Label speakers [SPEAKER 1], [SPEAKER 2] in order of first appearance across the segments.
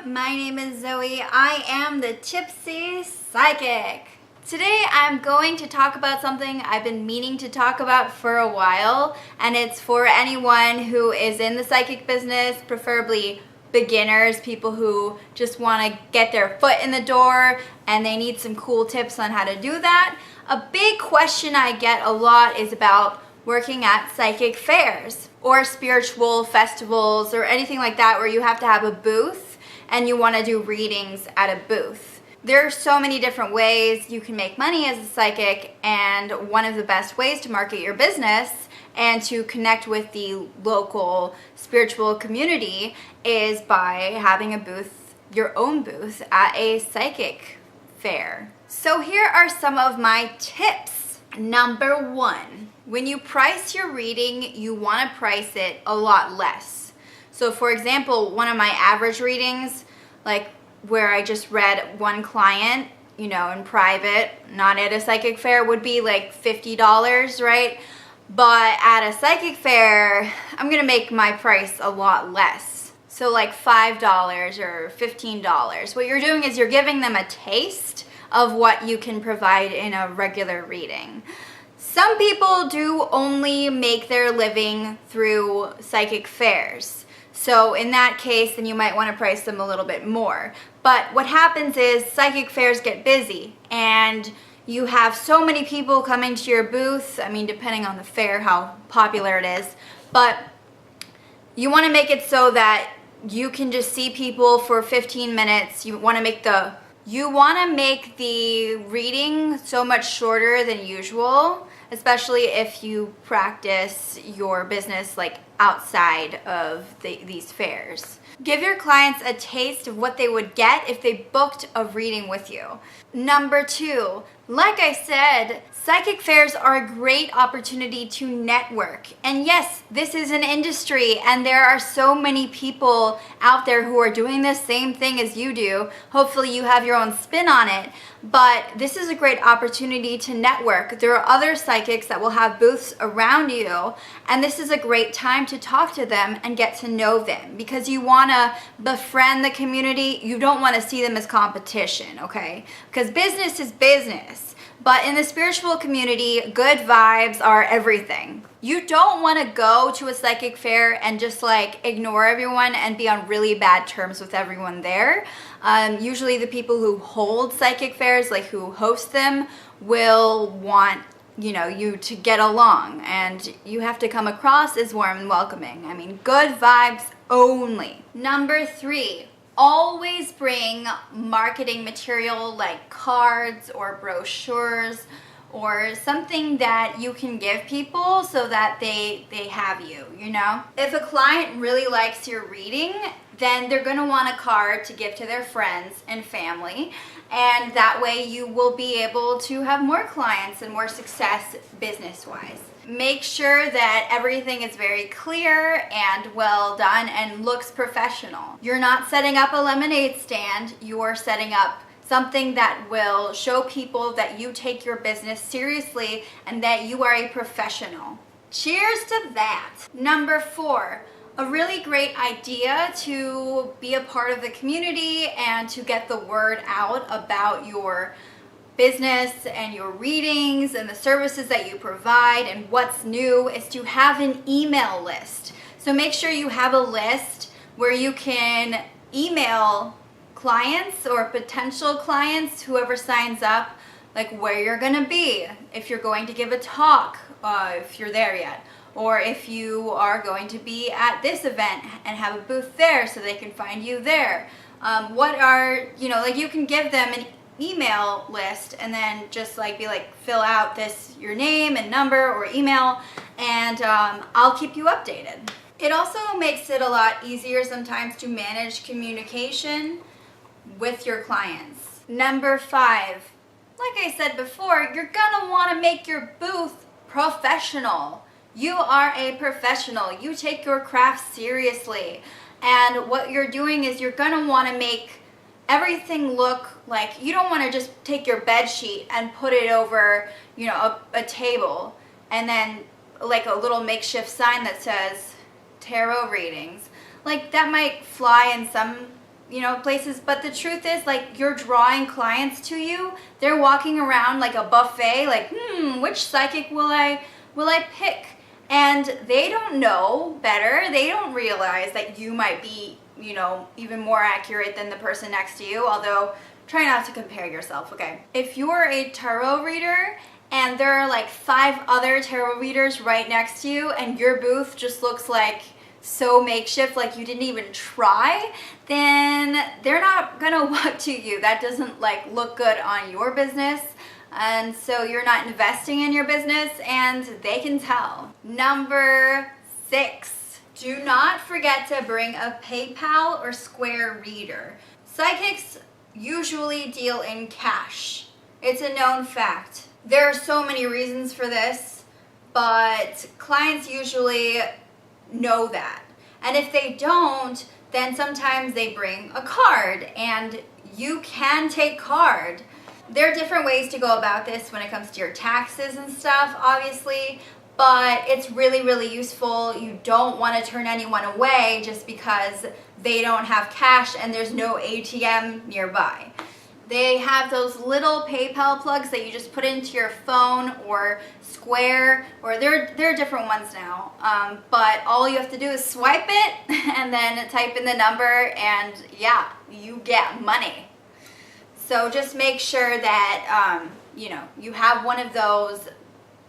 [SPEAKER 1] My name is Zoe. I am the Tipsy Psychic. Today I'm going to talk about something I've been meaning to talk about for a while, and it's for anyone who is in the psychic business, preferably beginners, people who just want to get their foot in the door and they need some cool tips on how to do that. A big question I get a lot is about working at psychic fairs or spiritual festivals or anything like that where you have to have a booth and you want to do readings at a booth. There are so many different ways you can make money as a psychic, and one of the best ways to market your business and to connect with the local spiritual community is by having a booth, your own booth, at a psychic fair. So here are some of my tips. Number one, when you price your reading, you want to price it a lot less. So for example, one of my average readings, like where I just read one client, in private, not at a psychic fair, would be like $50, right? But at a psychic fair, I'm gonna make my price a lot less. So like $5 or $15. What you're doing is you're giving them a taste of what you can provide in a regular reading. Some people do only make their living through psychic fairs. So in that case, then you might want to price them a little bit more. But what happens is psychic fairs get busy and you have so many people coming to your booth. I mean, depending on the fair, how popular it is. But you want to make it so that you can just see people for 15 minutes. You want to make the reading so much shorter than usual, especially if you practice your business like outside of these fairs. Give your clients a taste of what they would get if they booked a reading with you. Number two, like I said, psychic fairs are a great opportunity to network. And yes, this is an industry and there are so many people out there who are doing the same thing as you do. Hopefully you have your own spin on it, but this is a great opportunity to network. There are other psychics that will have booths around you, and this is a great time to talk to them and get to know them because you want to befriend the community. You don't want to see them as competition, okay? Because business is business. But in the spiritual community, good vibes are everything. You don't want to go to a psychic fair and just like ignore everyone and be on really bad terms with everyone there. Usually the people who hold psychic fairs, like who host them, will want you to get along, and you have to come across as warm and welcoming. I mean, good vibes only. Number three, always bring marketing material like cards or brochures or something that you can give people so that they have you. If a client really likes your reading, then they're going to want a card to give to their friends and family, and that way you will be able to have more clients and more success business-wise. Make sure that everything is very clear and well done and looks professional. You're not setting up a lemonade stand, you're setting up something that will show people that you take your business seriously and that you are a professional. Cheers to that. Number four, a really great idea to be a part of the community and to get the word out about your business and your readings and the services that you provide and what's new is to have an email list. So make sure you have a list where you can email clients or potential clients, whoever signs up, like where you're gonna be, if you're going to give a talk, if you're there yet, or if you are going to be at this event and have a booth there so they can find you there. You can give them an email list and then just fill out your name and number or email, and I'll keep you updated. It also makes it a lot easier sometimes to manage communication with your clients. Number five, like I said before, you're gonna want to make your booth professional. You are a professional. You take your craft seriously. And what you're doing is you're gonna want to make everything look like, you don't want to just take your bed sheet and put it over, a table and then like a little makeshift sign that says tarot readings. Like that might fly in some places. But the truth is, like, you're drawing clients to you. They're walking around like a buffet, like, which psychic will I pick? And they don't know better. They don't realize that you might be, even more accurate than the person next to you. Although, try not to compare yourself, okay? If you're a tarot reader and there are like 5 other tarot readers right next to you and your booth just looks like so makeshift, like you didn't even try, then they're not gonna walk to you. That doesn't like look good on your business. And so you're not investing in your business, and they can tell. Number 6, do not forget to bring a PayPal or Square reader. Psychics usually deal in cash. It's a known fact. There are so many reasons for this, but clients usually know that. And if they don't, then sometimes they bring a card, and you can take card. There are different ways to go about this when it comes to your taxes and stuff, obviously, but it's really, really useful. You don't want to turn anyone away just because they don't have cash and there's no ATM nearby. They have those little PayPal plugs that you just put into your phone or Square, or there are different ones now, but all you have to do is swipe it and then type in the number, and yeah, you get money. So just make sure that, you have one of those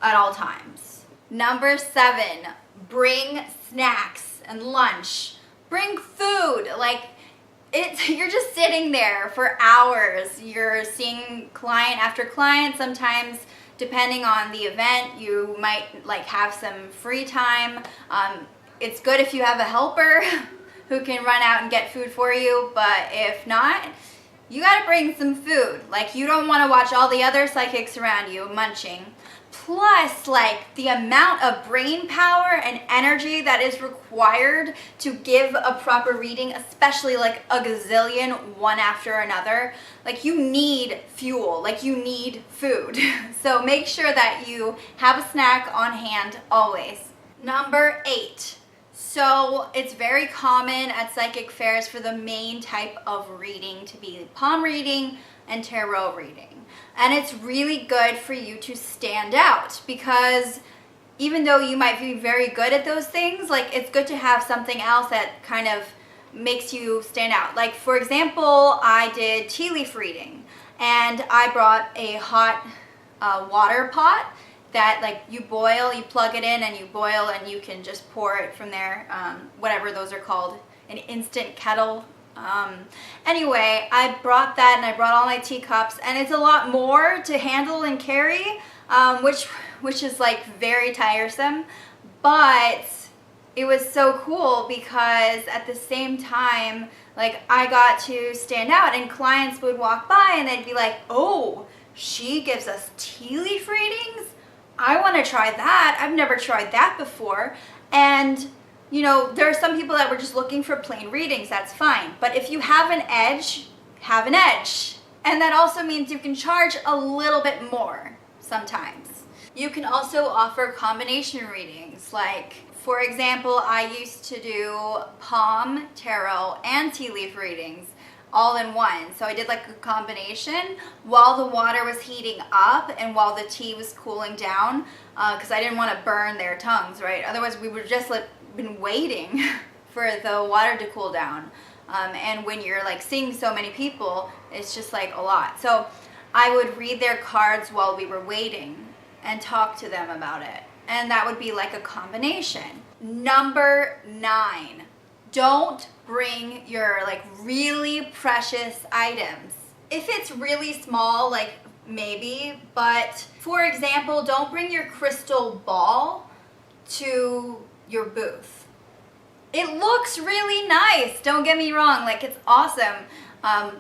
[SPEAKER 1] at all times. Number 7, bring snacks and lunch. Bring food. Like, you're just sitting there for hours. You're seeing client after client. Sometimes, depending on the event, you might like have some free time. It's good if you have a helper who can run out and get food for you, but if not, you gotta bring some food. Like, you don't want to watch all the other psychics around you munching. Plus, like, the amount of brain power and energy that is required to give a proper reading, especially like a gazillion one after another, like, you need fuel, like, you need food. So make sure that you have a snack on hand always. Number 8. So it's very common at psychic fairs for the main type of reading to be palm reading and tarot reading. And it's really good for you to stand out, because even though you might be very good at those things, like, it's good to have something else that kind of makes you stand out. Like, for example, I did tea leaf reading, and I brought a hot water pot that, like, you boil, you plug it in and you boil, and you can just pour it from there, whatever those are called, an instant kettle. Anyway, I brought that, and I brought all my teacups, and it's a lot more to handle and carry, which is like very tiresome, but it was so cool because at the same time, like, I got to stand out, and clients would walk by and they'd be like, oh, she gives us tea leaf readings? I want to try that. I've never tried that before. And there are some people that were just looking for plain readings. That's fine. But if you have an edge, have an edge. And that also means you can charge a little bit more sometimes. You can also offer combination readings. Like, for example, I used to do palm, tarot, and tea leaf readings all in one. So I did like a combination while the water was heating up and while the tea was cooling down, because I didn't want to burn their tongues, right? Otherwise we would just like been waiting for the water to cool down. And when you're like seeing so many people, it's just like a lot. So I would read their cards while we were waiting and talk to them about it. And that would be like a combination. Number 9, don't bring your like really precious items. If it's really small, like maybe, but for example, don't bring your crystal ball to your booth. It looks really nice, don't get me wrong, like, it's awesome.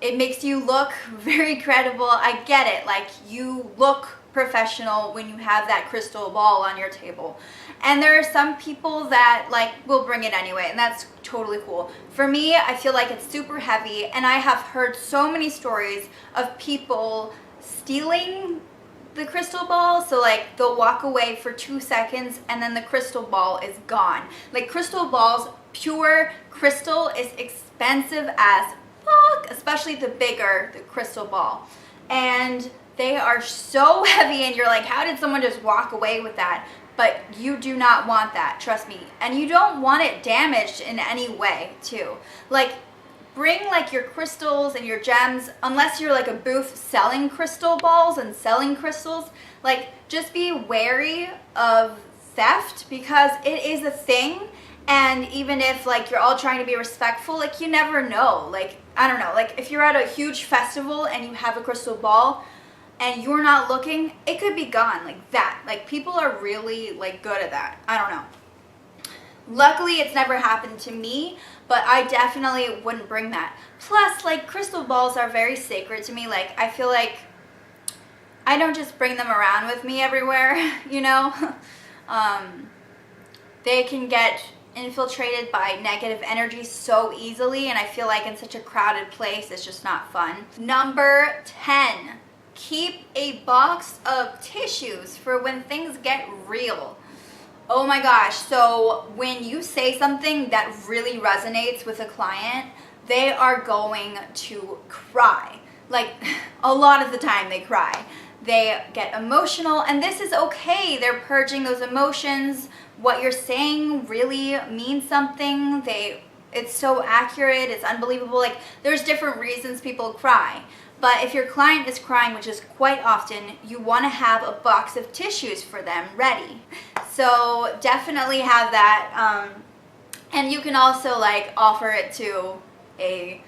[SPEAKER 1] It makes you look very credible. I get it, like, you look professional when you have that crystal ball on your table. And there are some people that like will bring it anyway, and that's totally cool. For me, I feel like it's super heavy, and I have heard so many stories of people stealing the crystal ball. So like, they'll walk away for 2 seconds and then the crystal ball is gone. Like, crystal balls, pure crystal, is expensive as especially the bigger the crystal ball. And they are so heavy and you're like, how did someone just walk away with that? But you do not want that, trust me. And you don't want it damaged in any way too. Like, bring like your crystals and your gems, unless you're like a booth selling crystal balls and selling crystals, like just be wary of theft, because it is a thing. And even if like you're all trying to be respectful, like you never know. Like, I don't know, like if you're at a huge festival and you have a crystal ball and you're not looking, it could be gone like that. Like, people are really like good at that. I don't know. Luckily, it's never happened to me, but I definitely wouldn't bring that. Plus, like, crystal balls are very sacred to me. Like, I feel like I don't just bring them around with me everywhere, you know? They can get infiltrated by negative energy so easily, and I feel like in such a crowded place, it's just not fun. Number 10, keep a box of tissues for when things get real. Oh my gosh, so when you say something that really resonates with a client, they are going to cry. Like, a lot of the time they cry. They get emotional, and this is okay. They're purging those emotions. What you're saying really means something. It's so accurate, it's unbelievable. Like, there's different reasons people cry. But if your client is crying, which is quite often, you want to have a box of tissues for them ready. So definitely have that. And you can also like offer it to a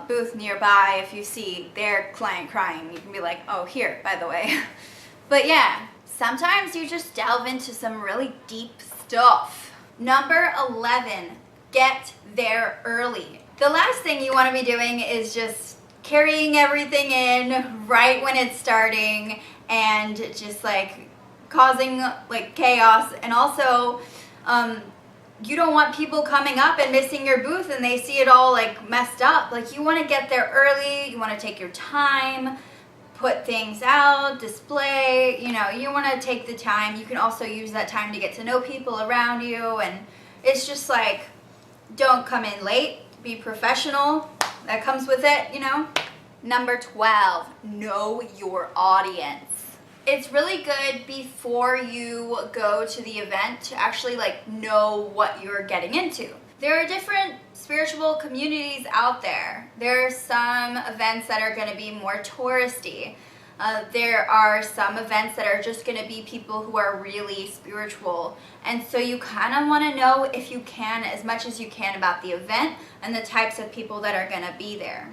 [SPEAKER 1] booth nearby. If you see their client crying, you can be like, oh, here, by the way. But yeah, sometimes you just delve into some really deep stuff. Number 11, get there early. The last thing you want to be doing is just carrying everything in right when it's starting and just like causing like chaos. And also you don't want people coming up and missing your booth and they see it all like messed up. Like, you want to get there early, you want to take your time, put things out, display, you know, you want to take the time. You can also use that time to get to know people around you, and it's just like, don't come in late, be professional. That comes with it, you know. Number 12, know your audience. It's really good before you go to the event to actually like know what you're getting into. There are different spiritual communities out there. There are some events that are going to be more touristy. There are some events that are just going to be people who are really spiritual. And so you kind of want to know, if you can, as much as you can about the event and the types of people that are going to be there.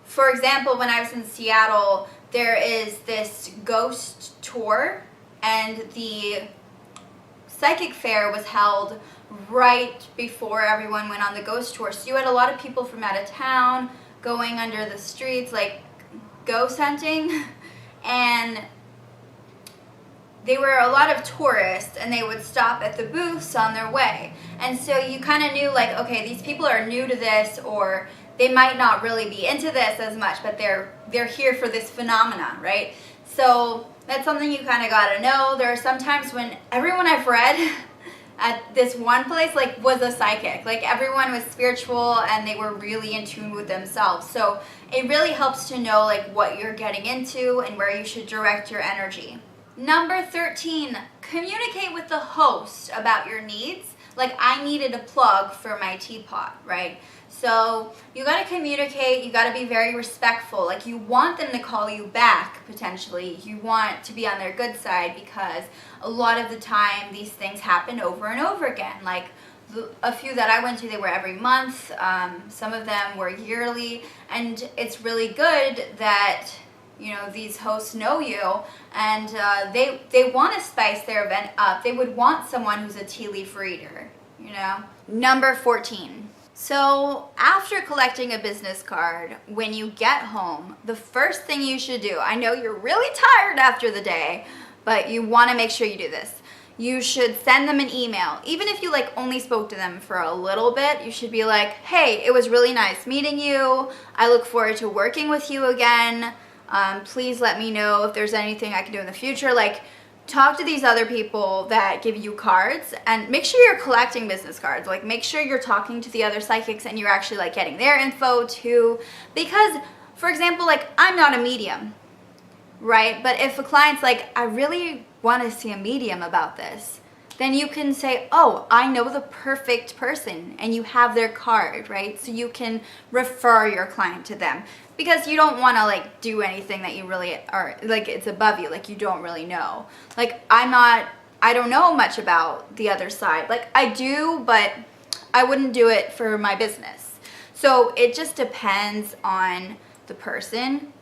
[SPEAKER 1] For example, when I was in Seattle, there is this ghost tour, and the psychic fair was held right before everyone went on the ghost tour. So you had a lot of people from out of town going under the streets, like ghost hunting, and they were a lot of tourists, and they would stop at the booths on their way. And so you kind of knew, like, okay, these people are new to this, or they might not really be into this as much, but they're here for this phenomena, right? So that's something you kind of got to know. There are some times when everyone I've read at this one place like was a psychic. Like, everyone was spiritual and they were really in tune with themselves. So it really helps to know like what you're getting into and where you should direct your energy. Number 13, communicate with the host about your needs. Like, I needed a plug for my teapot, right? So you got to communicate, you got to be very respectful. Like, you want them to call you back, potentially. You want to be on their good side, because a lot of the time these things happen over and over again. Like, a few that I went to, they were every month. Some of them were yearly. And it's really good that, you know, these hosts know you, and they want to spice their event up. They would want someone who's a tea leaf reader, you know. Number 14. So after collecting a business card, when you get home, the first thing you should do, I know you're really tired after the day, but you want to make sure you do this. You should send them an email. Even if you like only spoke to them for a little bit, you should be like, hey, it was really nice meeting you. I look forward to working with you again. Please let me know if there's anything I can do in the future. Like, talk to these other people that give you cards, and make sure you're collecting business cards. Like, make sure you're talking to the other psychics and you're actually like getting their info too. Because, for example, like, I'm not a medium, right? But if a client's like, I really want to see a medium about this, then you can say, oh, I know the perfect person, and you have their card, right? So you can refer your client to them, because you don't want to like do anything that you really are, like, it's above you, like you don't really know. Like, I don't know much about the other side. Like, I do, but I wouldn't do it for my business. So it just depends on the person,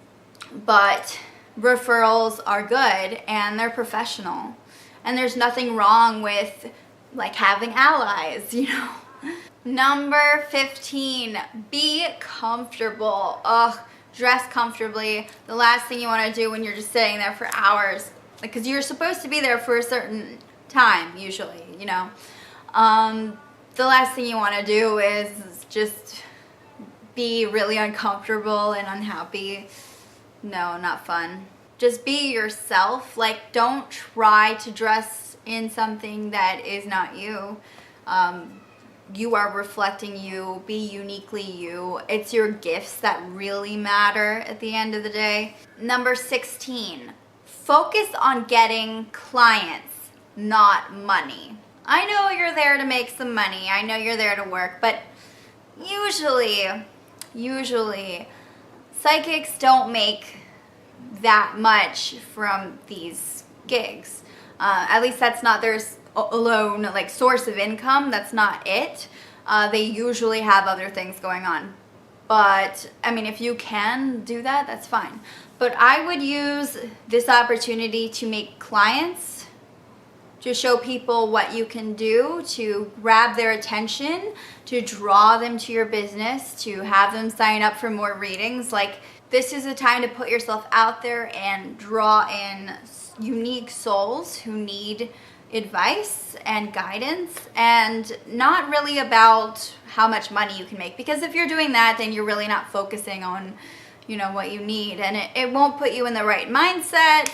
[SPEAKER 1] but referrals are good and they're professional. And there's nothing wrong with like having allies, you know. Number 15, be comfortable. Ugh, dress comfortably. The last thing you want to do when you're just sitting there for hours, because you're supposed to be there for a certain time usually, you know. The last thing you want to do is just be really uncomfortable and unhappy. No, not fun. Just be yourself. Like, don't try to dress in something that is not you. You are reflecting you. Be uniquely you. It's your gifts that really matter at the end of the day. Number 16, focus on getting clients, not money. I know you're there to make some money. I know you're there to work, but usually psychics don't make that much from these gigs. At least that's not their alone like source of income. That's not it. They usually have other things going on. But I mean, if you can do that, that's fine. But I would use this opportunity to make clients, to show people what you can do, to grab their attention, to draw them to your business, to have them sign up for more readings. Like, this is a time to put yourself out there and draw in unique souls who need advice and guidance, and not really about how much money you can make. Because if you're doing that, then you're really not focusing on, you know, what you need, and it won't put you in the right mindset.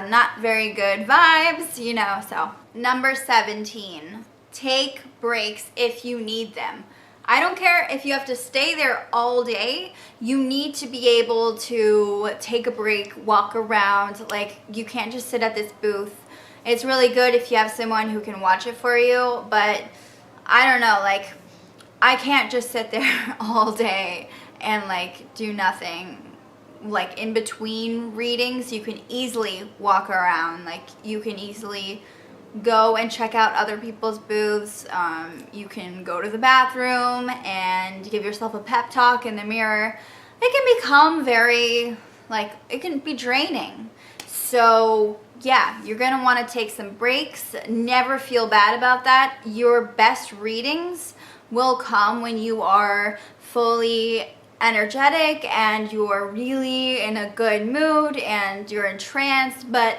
[SPEAKER 1] Not very good vibes, you know. So number 17, take breaks if you need them. I don't care if you have to stay there all day. You need to be able to take a break, walk around. Like, you can't just sit at this booth. It's really good if you have someone who can watch it for you, but I don't know, like, I can't just sit there all day and like do nothing. Like, in between readings, you can easily walk around. Like, you can easily go and check out other people's booths. You can go to the bathroom and give yourself a pep talk in the mirror. It can become very, like, it can be draining. So yeah, you're gonna want to take some breaks. Never feel bad about that. Your best readings will come when you are fully energetic and you're really in a good mood and you're entranced. But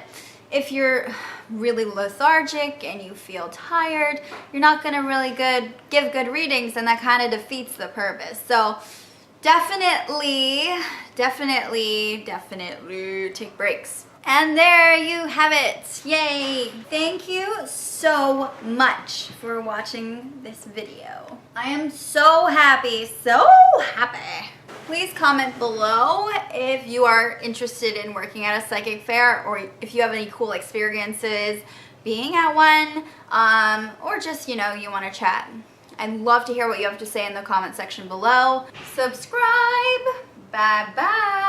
[SPEAKER 1] if you're really lethargic and you feel tired, you're not going to really give good readings, and that kind of defeats the purpose. So definitely take breaks. And there you have it. Yay! Thank you so much for watching this video. I am so happy, so happy. Please comment below if you are interested in working at a psychic fair, or if you have any cool experiences being at one, or just, you know, you want to chat. I'd love to hear what you have to say in the comment section below. Subscribe. Bye bye.